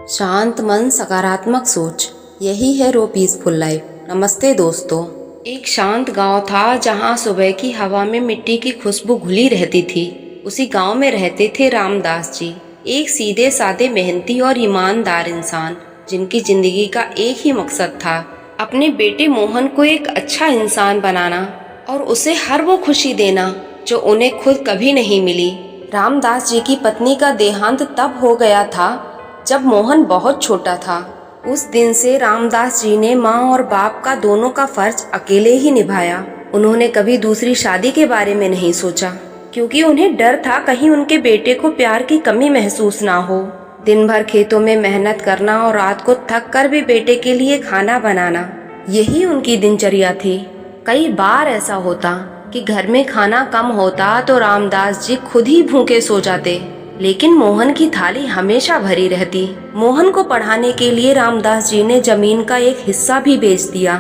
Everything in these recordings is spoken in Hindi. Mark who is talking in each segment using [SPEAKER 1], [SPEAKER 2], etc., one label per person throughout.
[SPEAKER 1] शांत मन, सकारात्मक सोच, यही है रो पीसफुल लाइफ। नमस्ते दोस्तों। एक शांत गांव था जहां सुबह की हवा में मिट्टी की खुशबू घुली रहती थी। उसी गांव में रहते थे रामदास जी, एक सीधे साधे मेहनती और ईमानदार इंसान जिनकी जिंदगी का एक ही मकसद था, अपने बेटे मोहन को एक अच्छा इंसान बनाना और उसे हर वो खुशी देना जो उन्हें खुद कभी नहीं मिली। रामदास जी की पत्नी का देहांत तब हो गया था जब मोहन बहुत छोटा था। उस दिन से रामदास जी ने माँ और बाप का दोनों का फर्ज अकेले ही निभाया। उन्होंने कभी दूसरी शादी के बारे में नहीं सोचा, क्योंकि उन्हें डर था कहीं उनके बेटे को प्यार की कमी महसूस ना हो। दिन भर खेतों में मेहनत करना और रात को थक कर भी बेटे के लिए खाना बनाना, यही उनकी दिनचर्या थी। कई बार ऐसा होता कि घर में खाना कम होता तो रामदास जी खुद ही भूखे सो जाते, लेकिन मोहन की थाली हमेशा भरी रहती। मोहन को पढ़ाने के लिए रामदास जी ने जमीन का एक हिस्सा भी बेच दिया।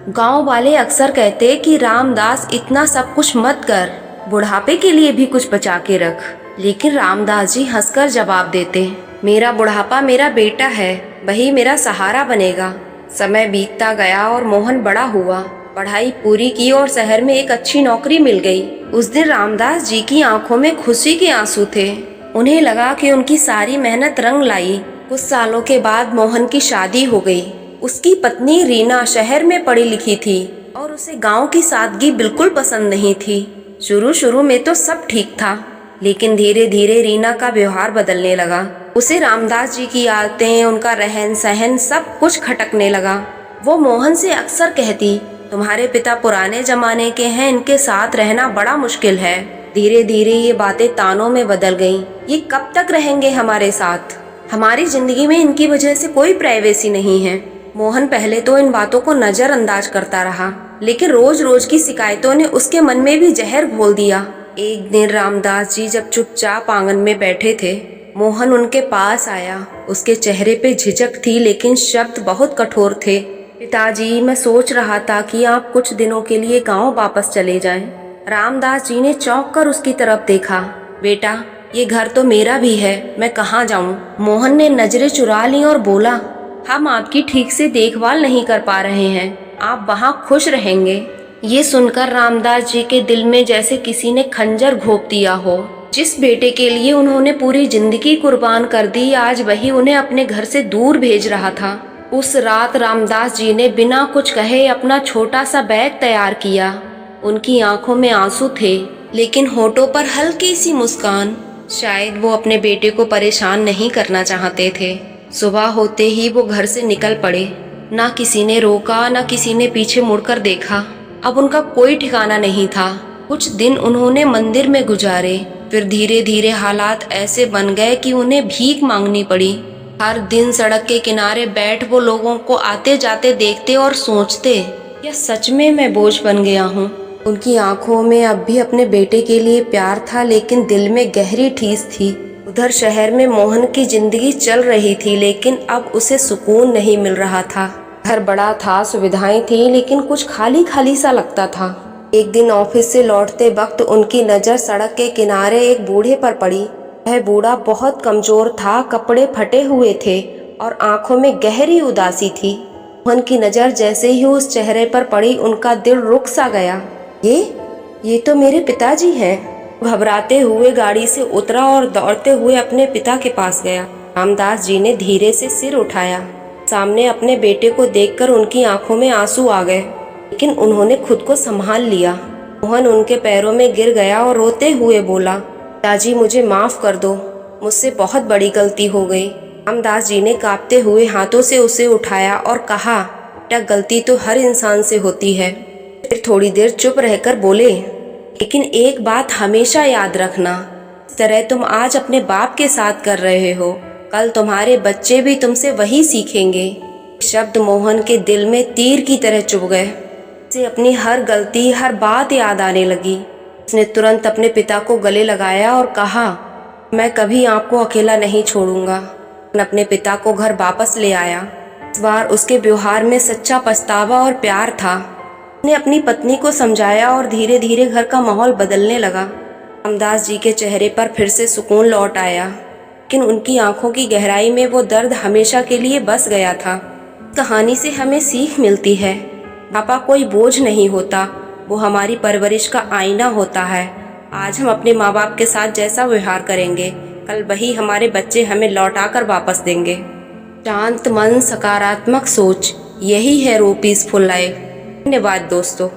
[SPEAKER 1] गांव वाले अक्सर कहते कि रामदास इतना सब कुछ मत कर, बुढ़ापे के लिए भी कुछ बचा के रख। लेकिन रामदास जी हंसकर जवाब देते, मेरा बुढ़ापा मेरा बेटा है, वही मेरा सहारा बनेगा। समय बीतता गया और मोहन बड़ा हुआ, पढ़ाई पूरी की और शहर में एक अच्छी नौकरी मिल गई। उस दिन रामदास जी की आंखों में खुशी के आंसू थे। उन्हें लगा कि उनकी सारी मेहनत रंग लाई। कुछ सालों के बाद मोहन की शादी हो गई। उसकी पत्नी रीना शहर में पढ़ी लिखी थी और उसे गांव की सादगी बिल्कुल पसंद नहीं थी। शुरू शुरू में तो सब ठीक था, लेकिन धीरे धीरे रीना का व्यवहार बदलने लगा। उसे रामदास जी की आदतें, उनका रहन सहन सब कुछ खटकने लगा। वो मोहन से अक्सर कहती, तुम्हारे पिता पुराने जमाने के हैं, इनके साथ रहना बड़ा मुश्किल है। धीरे धीरे ये बातें तानों में बदल गईं। ये कब तक रहेंगे हमारे साथ? हमारी जिंदगी में इनकी वजह से कोई प्राइवेसी नहीं है। मोहन पहले तो इन बातों को नजरअंदाज करता रहा, लेकिन रोज रोज की शिकायतों ने उसके मन में भी जहर घोल दिया। एक दिन रामदास जी जब चुपचाप आंगन में बैठे थे, मोहन उनके पास आया। उसके चेहरे पे झिझक थी, लेकिन शब्द बहुत कठोर थे। पिताजी, मैं सोच रहा था कि आप कुछ दिनों के लिए गांव वापस चले जाएं। रामदास जी ने चौंक कर उसकी तरफ देखा। बेटा, ये घर तो मेरा भी है, मैं कहाँ जाऊं? मोहन ने नजरें चुरा ली और बोला, हम आपकी ठीक से देखभाल नहीं कर पा रहे हैं, आप वहाँ खुश रहेंगे। ये सुनकर रामदास जी के दिल में जैसे किसी ने खंजर घोंप दिया हो। जिस बेटे के लिए उन्होंने पूरी जिंदगी कुर्बान कर दी, आज वही उन्हें अपने घर से दूर भेज रहा था। उस रात रामदास जी ने बिना कुछ कहे अपना छोटा सा बैग तैयार किया। उनकी आंखों में आंसू थे, लेकिन होठों पर हल्की सी मुस्कान। शायद वो अपने बेटे को परेशान नहीं करना चाहते थे। सुबह होते ही वो घर से निकल पड़े। ना किसी ने रोका, ना किसी ने पीछे मुड़कर देखा। अब उनका कोई ठिकाना नहीं था। कुछ दिन उन्होंने मंदिर में गुजारे, फिर धीरे धीरे हालात ऐसे बन गए कि उन्हें भीख मांगनी पड़ी। हर दिन सड़क के किनारे बैठ वो लोगों को आते जाते देखते और सोचते, या सच में मैं बोझ बन गया हूँ? उनकी आंखों में अब भी अपने बेटे के लिए प्यार था, लेकिन दिल में गहरी ठेस थी। उधर शहर में मोहन की जिंदगी चल रही थी, लेकिन अब उसे सुकून नहीं मिल रहा था। घर बड़ा था, सुविधाएं थी, लेकिन कुछ खाली खाली सा लगता था। एक दिन ऑफिस से लौटते वक्त उनकी नज़र सड़क के किनारे एक बूढ़े पर पड़ी। वह बूढ़ा बहुत कमजोर था, कपड़े फटे हुए थे और आंखों में गहरी उदासी थी। मोहन की नज़र जैसे ही उस चेहरे पर पड़ी, उनका दिल रुक सा गया। ये तो मेरे पिताजी हैं। घबराते हुए गाड़ी से उतरा और दौड़ते हुए अपने पिता के पास गया। रामदास जी ने धीरे से सिर उठाया। सामने अपने बेटे को देखकर उनकी आंखों में आंसू आ गए, लेकिन उन्होंने खुद को संभाल लिया। मोहन उनके पैरों में गिर गया और रोते हुए बोला, पिताजी, मुझे माफ कर दो, मुझसे बहुत बड़ी गलती हो गई। रामदास जी ने कांपते हुए हाथों से उसे उठाया और कहा, बेटा, गलती तो हर इंसान से होती है। फिर थोड़ी देर चुप रहकर बोले, लेकिन एक बात हमेशा याद रखना, इस तरह तुम आज अपने बाप के साथ कर रहे हो, कल तुम्हारे बच्चे भी तुमसे वही सीखेंगे। शब्द मोहन के दिल में तीर की तरह चुभ गए। उसे अपनी हर गलती, हर बात याद आने लगी। उसने तुरंत अपने पिता को गले लगाया और कहा, मैं कभी आपको अकेला नहीं छोड़ूंगा। अपने पिता को घर वापस ले आया। इस बार उसके व्यवहार में सच्चा पछतावा और प्यार था। उसने अपनी पत्नी को समझाया और धीरे धीरे घर का माहौल बदलने लगा। रामदास जी के चेहरे पर फिर से सुकून लौट आया। लेकिन उनकी आंखों की गहराई में वो दर्द हमेशा के लिए बस गया था। कहानी से हमें सीख मिलती है, पापा कोई बोझ नहीं होता, वो हमारी परवरिश का आईना होता है। आज हम अपने माँ बाप के साथ जैसा व्यवहार करेंगे, कल वही हमारे बच्चे हमें लौटा कर वापस देंगे। शांत मन, सकारात्मक सोच, यही है रो पीसफुल लाइफ। धन्यवाद दोस्तों।